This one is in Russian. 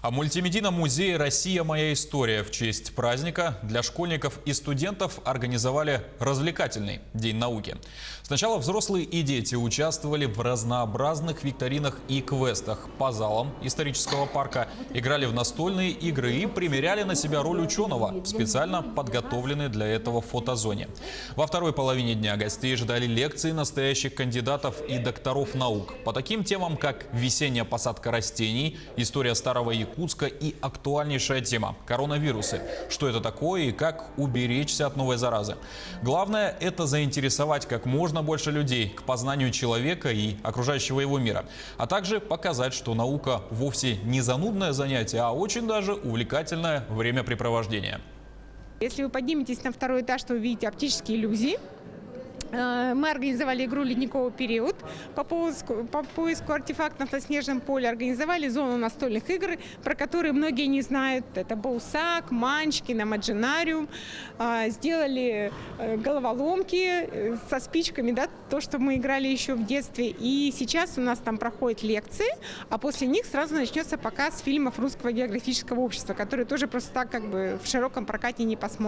О мультимедийном музее «Россия. Моя история» в честь праздника для школьников и студентов организовали развлекательный День науки. Сначала взрослые и дети участвовали в разнообразных викторинах и квестах по залам исторического парка, играли в настольные игры и примеряли на себя роль ученого в специально подготовленной для этого фотозоне. Во второй половине дня гостей ждали лекции настоящих кандидатов и докторов наук по таким темам, как весенняя посадка растений, история старого Якутска и актуальнейшая тема – коронавирусы. Что это такое и как уберечься от новой заразы. Главное – это заинтересовать как можно больше людей к познанию человека и окружающего его мира. А также показать, что наука вовсе не занудное занятие, а очень даже увлекательное времяпрепровождение. Если вы подниметесь на второй этаж, то вы увидите оптические иллюзии. Мы организовали игру «Ледниковый период» по поиску артефактов на снежном поле. Организовали зону настольных игр, про которые многие не знают. Это Боусак, Манчкин, Имаджинариум. Сделали головоломки со спичками, да, то, что мы играли еще в детстве. И сейчас у нас там проходят лекции, а после них сразу начнется показ фильмов Русского географического общества, которые тоже просто так как бы в широком прокате не посмотрят.